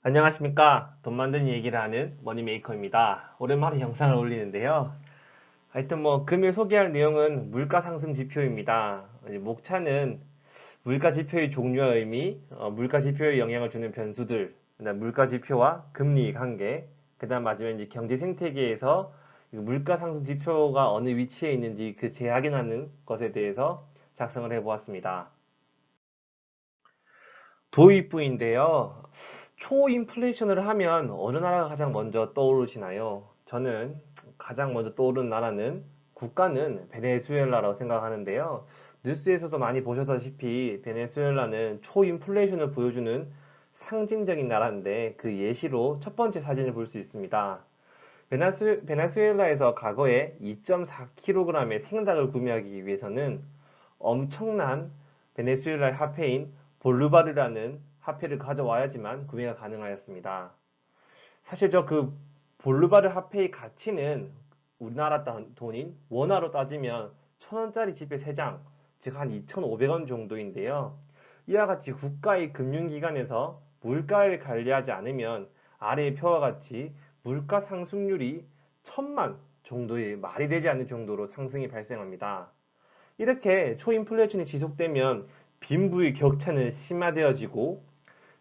안녕하십니까. 돈 만드는 얘기를 하는 머니메이커입니다. 오랜만에 영상을 올리는데요. 하여튼 금일 소개할 내용은 물가 상승 지표입니다. 이제 목차는 물가 지표의 종류와 의미, 물가 지표에 영향을 주는 변수들, 그다음 물가 지표와 금리 관계, 그다음 마지막에 이제 경제 생태계에서 물가 상승 지표가 어느 위치에 있는지 그 재확인하는 것에 대해서 작성을 해보았습니다. 도입부인데요. 초인플레이션을 하면 어느 나라가 가장 먼저 떠오르시나요? 저는 가장 먼저 떠오르는 나라는 국가는 베네수엘라라고 생각하는데요. 뉴스에서도 많이 보셨다시피 베네수엘라는 초인플레이션을 보여주는 상징적인 나라인데 그 예시로 첫 번째 사진을 볼 수 있습니다. 베네수엘라에서 과거에 2.4kg의 생닭을 구매하기 위해서는 엄청난 베네수엘라의 화폐인 볼루바르라는 화폐를 가져와야지만 구매가 가능하였습니다. 사실 저 그 볼루바르 화폐의 가치는 우리나라 돈인 원화로 따지면 1,000원짜리 지폐 3장, 즉 한 2,500원 정도인데요. 이와 같이 국가의 금융기관에서 물가를 관리하지 않으면 아래의 표와 같이 물가 상승률이 1,000만 정도의 말이 되지 않는 정도로 상승이 발생합니다. 이렇게 초인플레이션이 지속되면 빈부의 격차는 심화되어지고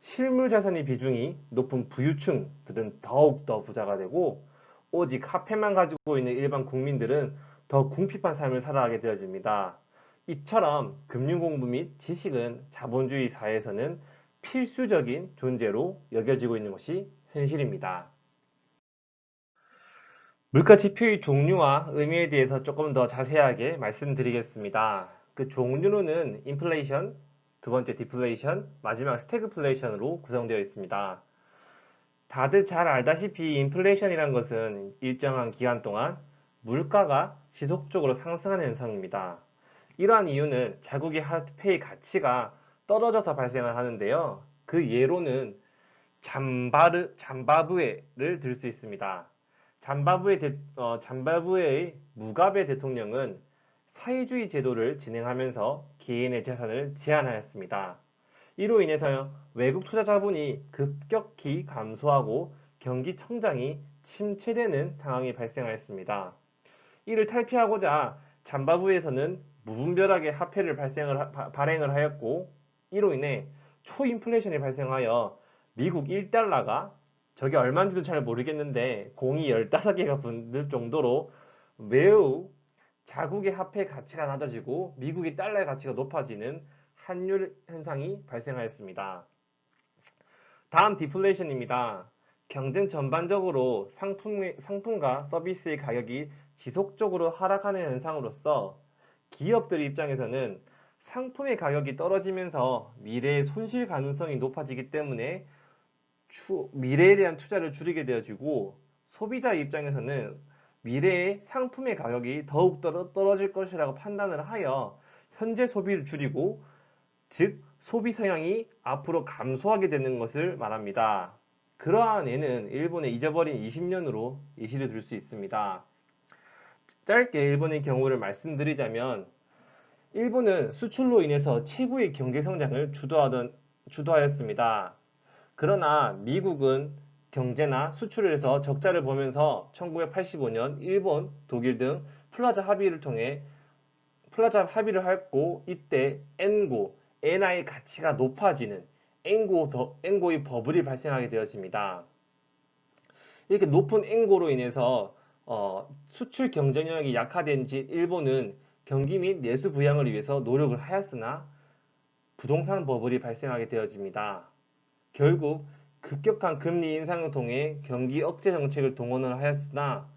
실물 자산의 비중이 높은 부유층들은 더욱더 부자가 되고 오직 화폐만 가지고 있는 일반 국민들은 더 궁핍한 삶을 살아가게 되어집니다. 이처럼 금융공부 및 지식은 자본주의 사회에서는 필수적인 존재로 여겨지고 있는 것이 현실입니다. 물가 지표의 종류와 의미에 대해서 조금 더 자세하게 말씀드리겠습니다. 그 종류로는 인플레이션, 두 번째 디플레이션, 마지막 스태그플레이션으로 구성되어 있습니다. 다들 잘 알다시피 인플레이션이란 것은 일정한 기간 동안 물가가 지속적으로 상승하는 현상입니다. 이러한 이유는 자국의 화폐의 가치가 떨어져서 발생을 하는데요. 그 예로는 잠바브웨를 들 수 있습니다. 잠바브웨의 무가베 대통령은 사회주의 제도를 진행하면서 개인의 재산을 제한하였습니다. 이로 인해서 외국 투자 자본이 급격히 감소하고 경기 성장이 침체되는 상황이 발생하였습니다. 이를 탈피하고자 잠바브웨에서는 무분별하게 화폐를 발행을 하였고 이로 인해 초인플레이션이 발생하여 미국 1달러가 저게 얼마인지도 잘 모르겠는데 공이 15개가 붙을 정도로 매우 자국의 화폐 가치가 낮아지고 미국의 달러의 가치가 높아지는 환율 현상이 발생하였습니다. 다음 디플레이션입니다. 경쟁 전반적으로 상품과 서비스의 가격이 지속적으로 하락하는 현상으로서 기업들 입장에서는 상품의 가격이 떨어지면서 미래의 손실 가능성이 높아지기 때문에 미래에 대한 투자를 줄이게 되어지고 소비자 입장에서는 미래의 상품의 가격이 더욱 떨어질 것이라고 판단을 하여 현재 소비를 줄이고 즉 소비 성향이 앞으로 감소하게 되는 것을 말합니다. 그러한 예는 일본의 잊어버린 20년으로 예시를 들 수 있습니다. 짧게 일본의 경우를 말씀드리자면 일본은 수출로 인해서 최고의 경제 성장을 주도하였습니다. 그러나 미국은 경제나 수출을 해서 적자를 보면서 1985년 일본, 독일 등 플라자 합의를 했고 이때 엔화의 가치가 높아지는 엔고의 버블이 발생하게 되었습니다. 이렇게 높은 엔고로 인해서 수출 경쟁력이 약화된 지 일본은 경기 및 내수 부양을 위해서 노력을 하였으나 부동산 버블이 발생하게 되어집니다. 결국 급격한 금리 인상을 통해 경기 억제 정책을 동원을 하였으나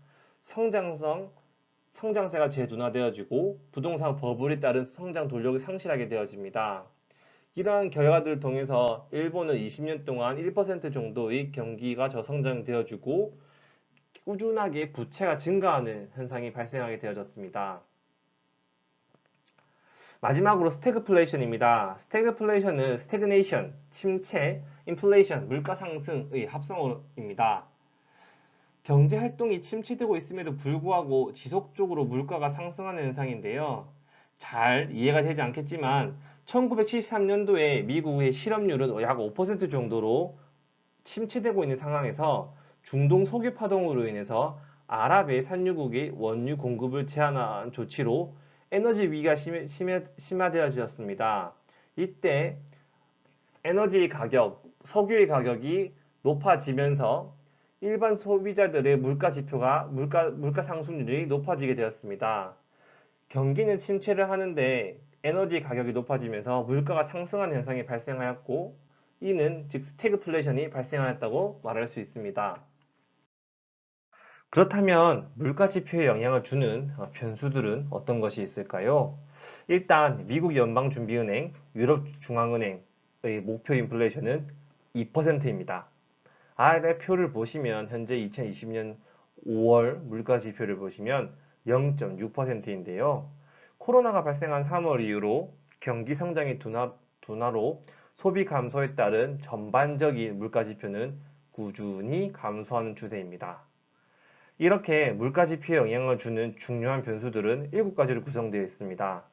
성장세가 재둔화되어지고 부동산 버블에 따른 성장 동력이 상실하게 되어집니다. 이러한 결과들을 통해서 일본은 20년 동안 1% 정도의 경기가 저성장되어지고 꾸준하게 부채가 증가하는 현상이 발생하게 되어졌습니다. 마지막으로 스태그플레이션입니다. 스태그플레이션은 스태그네이션, 침체, 인플레이션, 물가 상승의 합성어입니다. 경제 활동이 침체되고 있음에도 불구하고 지속적으로 물가가 상승하는 현상인데요. 잘 이해가 되지 않겠지만 1973년도에 미국의 실업률은 약 5% 정도로 침체되고 있는 상황에서 중동 석유 파동으로 인해서 아랍의 산유국의 원유 공급을 제한한 조치로 에너지 위기가 심화되어졌습니다. 이때 에너지 가격, 석유의 가격이 높아지면서 일반 소비자들의 물가 지표가 물가 상승률이 높아지게 되었습니다. 경기는 침체를 하는데 에너지 가격이 높아지면서 물가가 상승하는 현상이 발생하였고, 이는 즉 스태그플레이션이 발생하였다고 말할 수 있습니다. 그렇다면 물가 지표에 영향을 주는 변수들은 어떤 것이 있을까요? 일단 미국 연방준비은행, 유럽중앙은행의 목표 인플레이션은 2%입니다. 아래 표를 보시면 현재 2020년 5월 물가 지표를 보시면 0.6%인데요. 코로나가 발생한 3월 이후로 경기 성장의 둔화로 소비 감소에 따른 전반적인 물가 지표는 꾸준히 감소하는 추세입니다. 이렇게 물가 지표에 영향을 주는 중요한 변수들은 7가지로 구성되어 있습니다.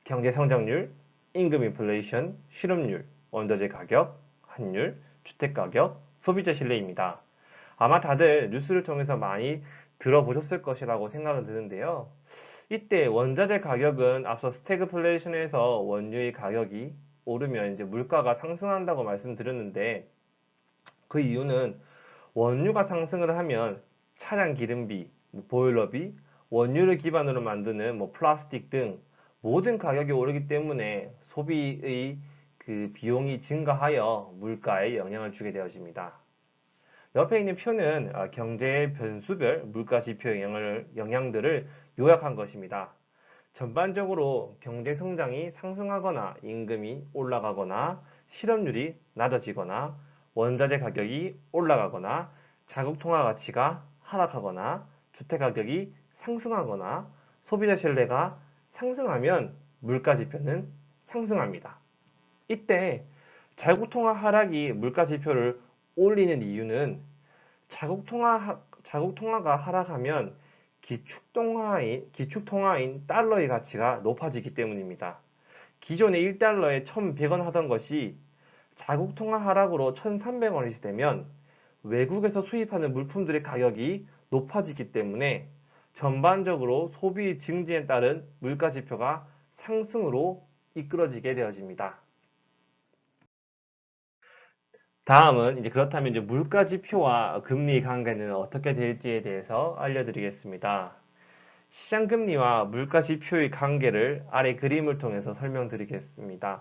경제 성장률, 임금 인플레이션, 실업률, 원자재 가격, 환율, 주택 가격, 소비자 신뢰입니다. 아마 다들 뉴스를 통해서 많이 들어보셨을 것이라고 생각은 드는데요. 이때 원자재 가격은 앞서 스태그플레이션에서 원유의 가격이 오르면 이제 물가가 상승한다고 말씀드렸는데, 그 이유는 원유가 상승을 하면 차량 기름비, 보일러비, 원유를 기반으로 만드는 플라스틱 등 모든 가격이 오르기 때문에 소비의 그 비용이 증가하여 물가에 영향을 주게 되어집니다. 옆에 있는 표는 경제의 변수별 물가 지표 영향들을 요약한 것입니다. 전반적으로 경제 성장이 상승하거나 임금이 올라가거나 실업률이 낮아지거나 원자재 가격이 올라가거나 자국 통화 가치가 하락하거나 주택 가격이 상승하거나 소비자 신뢰가 상승하면 물가 지표는 상승합니다. 이때 자국 통화 하락이 물가 지표를 올리는 이유는 자국 통화가 하락하면 기축 통화인 달러의 가치가 높아지기 때문입니다. 기존에 1달러에 1,100원 하던 것이 자국 통화 하락으로 1,300원이 되면 외국에서 수입하는 물품들의 가격이 높아지기 때문에 전반적으로 소비 증진에 따른 물가 지표가 상승으로 이끌어지게 되어집니다. 다음은 그렇다면 물가 지표와 금리 관계는 어떻게 될지에 대해서 알려드리겠습니다. 시장 금리와 물가 지표의 관계를 아래 그림을 통해서 설명드리겠습니다.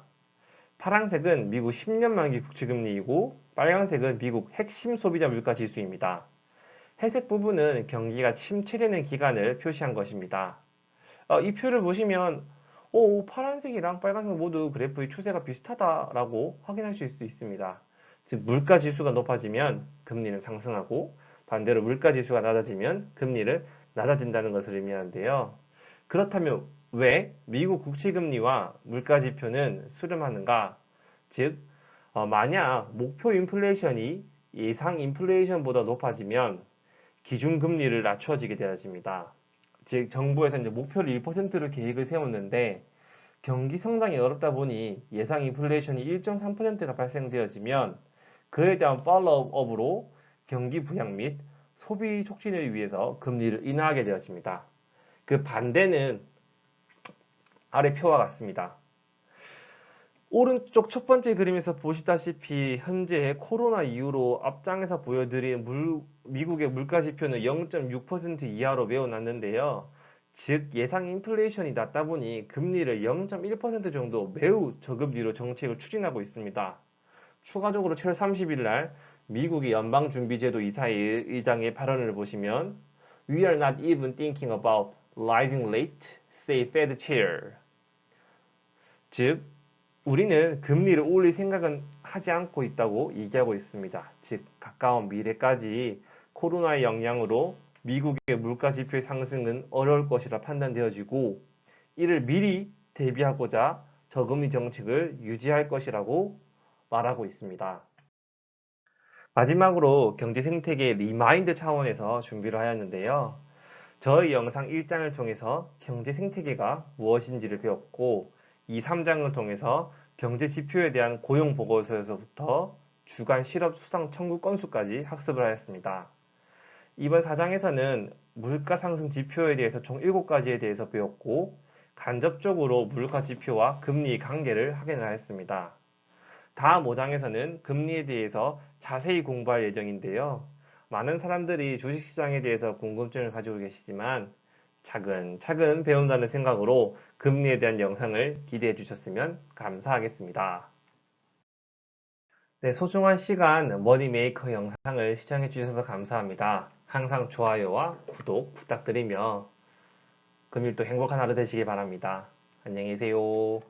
파란색은 미국 10년 만기 국채금리이고 빨간색은 미국 핵심 소비자 물가 지수입니다. 회색 부분은 경기가 침체되는 기간을 표시한 것입니다. 이 표를 보시면 파란색이랑 빨간색 모두 그래프의 추세가 비슷하다라고 확인할 수 있습니다. 즉 물가 지수가 높아지면 금리는 상승하고 반대로 물가 지수가 낮아지면 금리를 낮아진다는 것을 의미하는데요. 그렇다면 왜 미국 국채금리와 물가 지표는 수렴하는가? 즉 만약 목표 인플레이션이 예상 인플레이션보다 높아지면 기준금리를 낮춰지게 되어집니다. 즉 정부에서 목표를 1%로 계획을 세웠는데 경기 성장이 어렵다 보니 예상 인플레이션이 1.3%가 발생되어지면 그에 대한 팔로우업으로 경기 부양 및 소비 촉진을 위해서 금리를 인하하게 되어집니다. 그 반대는 아래 표와 같습니다. 오른쪽 첫 번째 그림에서 보시다시피 현재 코로나 이후로 앞장에서 보여드린 미국의 물가 지표는 0.6% 이하로 매우 낮는데요. 즉 예상 인플레이션이 낮다 보니 금리를 0.1% 정도 매우 저금리로 정책을 추진하고 있습니다. 추가적으로 7월 30일 날 미국의 연방준비제도 이사회 의장의 발언을 보시면 We are not even thinking about rising rate, say Fed chair. 즉 우리는 금리를 올릴 생각은 하지 않고 있다고 얘기하고 있습니다. 즉 가까운 미래까지 코로나의 영향으로 미국의 물가 지표의 상승은 어려울 것이라 판단되어지고 이를 미리 대비하고자 저금리 정책을 유지할 것이라고 말하고 있습니다. 마지막으로 경제 생태계 리마인드 차원에서 준비를 하였는데요. 저희 영상 1장을 통해서 경제 생태계가 무엇인지를 배웠고 2, 3장을 통해서 경제 지표에 대한 고용 보고서에서부터 주간 실업 수당 청구 건수까지 학습을 하였습니다. 이번 4장에서는 물가 상승 지표에 대해서 총 7가지에 대해서 배웠고 간접적으로 물가 지표와 금리의 관계를 확인을 하였습니다. 다음 5장에서는 금리에 대해서 자세히 공부할 예정인데요. 많은 사람들이 주식시장에 대해서 궁금증을 가지고 계시지만 차근차근 배운다는 생각으로 금리에 대한 영상을 기대해 주셨으면 감사하겠습니다. 네, 소중한 시간 머니메이커 영상을 시청해 주셔서 감사합니다. 항상 좋아요와 구독 부탁드리며 금일도 행복한 하루 되시기 바랍니다. 안녕히 계세요.